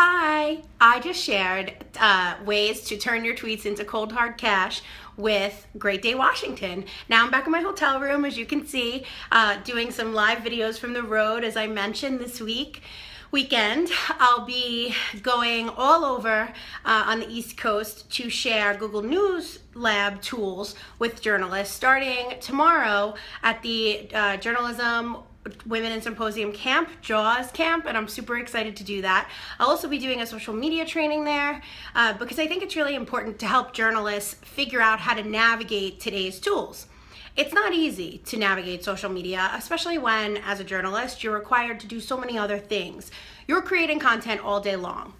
Hi, I just shared ways to turn your tweets into cold hard cash with Great Day Washington. Now I'm back in my hotel room, as you can see, doing some live videos from the road. As I mentioned, this weekend, I'll be going all over on the East Coast to share Google News Lab tools with journalists, starting tomorrow at the Journalism Women in Symposium Camp, JAWS Camp, and I'm super excited to do that. I'll also be doing a social media training there because I think it's really important to help journalists figure out how to navigate today's tools. It's not easy to navigate social media, especially when, as a journalist, you're required to do so many other things. You're creating content all day long.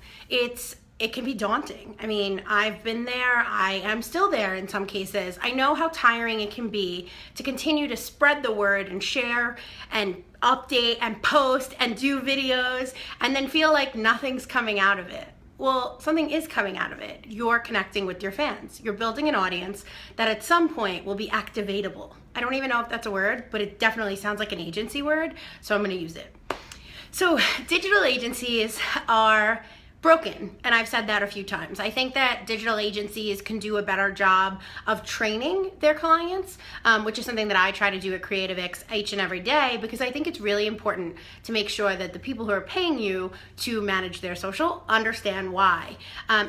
It can be daunting. I mean, I've been there, I am still there in some cases. I know how tiring it can be to continue to spread the word and share and update and post and do videos and then feel like nothing's coming out of it. Well, something is coming out of it. You're connecting with your fans. You're building an audience that at some point will be activatable. I don't even know if that's a word, but it definitely sounds like an agency word, so I'm gonna use it. So digital agencies are broken, and I've said that a few times. I think that digital agencies can do a better job of training their clients, which is something that I try to do at CreativeX each and every day, because I think it's really important to make sure that the people who are paying you to manage their social understand why.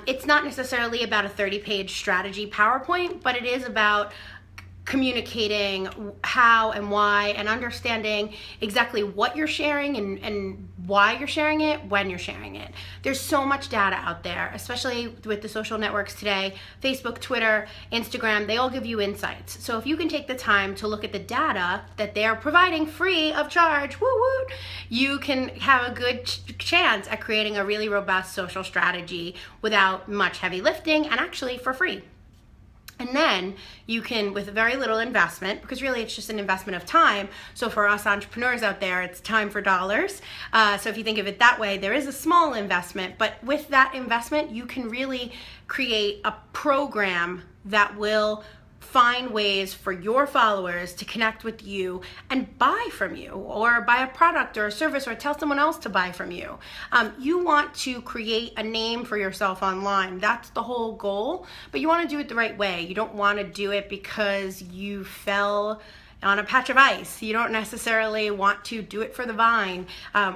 It's not necessarily about a 30-page strategy PowerPoint, but it is about communicating how and why and understanding exactly what you're sharing and why you're sharing it, when you're sharing it. There's so much data out there, especially with the social networks today, Facebook, Twitter, Instagram, they all give you insights. So if you can take the time to look at the data that they're providing free of charge, woo woo, you can have a good chance at creating a really robust social strategy without much heavy lifting and actually for free. And then you can, with very little investment, because really it's just an investment of time. So for us entrepreneurs out there, it's time for dollars. So if you think of it that way, there is a small investment, but with that investment, you can really create a program that will find ways for your followers to connect with you and buy from you, or buy a product or a service, or tell someone else to buy from you. You want to create a name for yourself online. That's the whole goal, but you want to do it the right way. You don't want to do it because you fell on a patch of ice. You don't necessarily want to do it for the vine.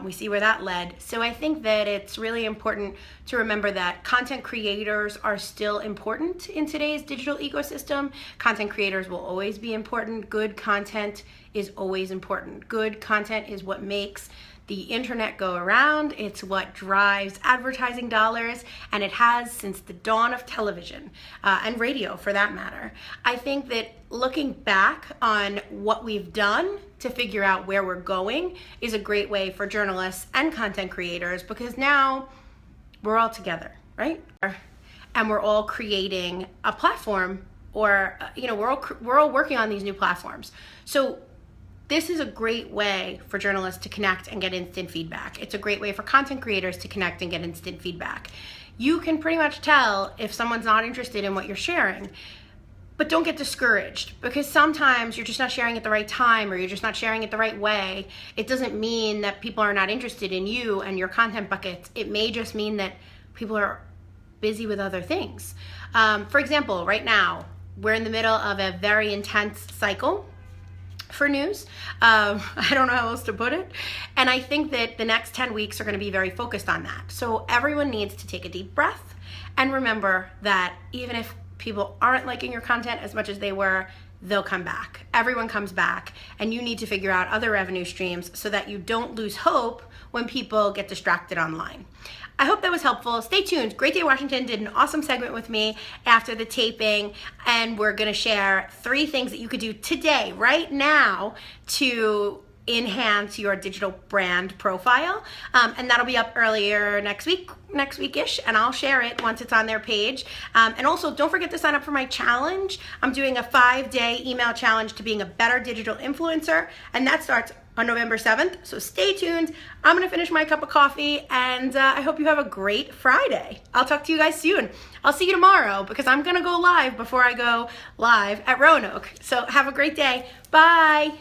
We see where that led. So I think that it's really important to remember that content creators are still important in today's digital ecosystem. Content creators will always be important. Good content is always important. Good content is what makes the internet go around. It's what drives advertising dollars, and it has since the dawn of television and radio for that matter. I think that looking back on what we've done to figure out where we're going is a great way for journalists and content creators, because now we're all together, right? And we're all creating a platform, or we're all working on these new platforms. So this is a great way for journalists to connect and get instant feedback. It's a great way for content creators to connect and get instant feedback. You can pretty much tell if someone's not interested in what you're sharing, but don't get discouraged, because sometimes you're just not sharing it the right time, or you're just not sharing it the right way. It doesn't mean that people are not interested in you and your content buckets. It may just mean that people are busy with other things. For example, right now, we're in the middle of a very intense cycle for news. I don't know how else to put it. And I think that the next 10 weeks are going to be very focused on that. So everyone needs to take a deep breath and remember that even if people aren't liking your content as much as they were, they'll come back. Everyone comes back, and you need to figure out other revenue streams so that you don't lose hope when people get distracted online. I hope that was helpful. Stay tuned. Great Day Washington did an awesome segment with me after the taping, and we're gonna share 3 things that you could do today, right now, to enhance your digital brand profile. And that'll be up earlier next week-ish, and I'll share it once it's on their page. And also, don't forget to sign up for my challenge. I'm doing a 5-day email challenge to being a better digital influencer, and that starts on November 7th, so stay tuned. I'm gonna finish my cup of coffee, and I hope you have a great Friday. I'll talk to you guys soon. I'll see you tomorrow, because I'm gonna go live before I go live at Roanoke. So have a great day. Bye.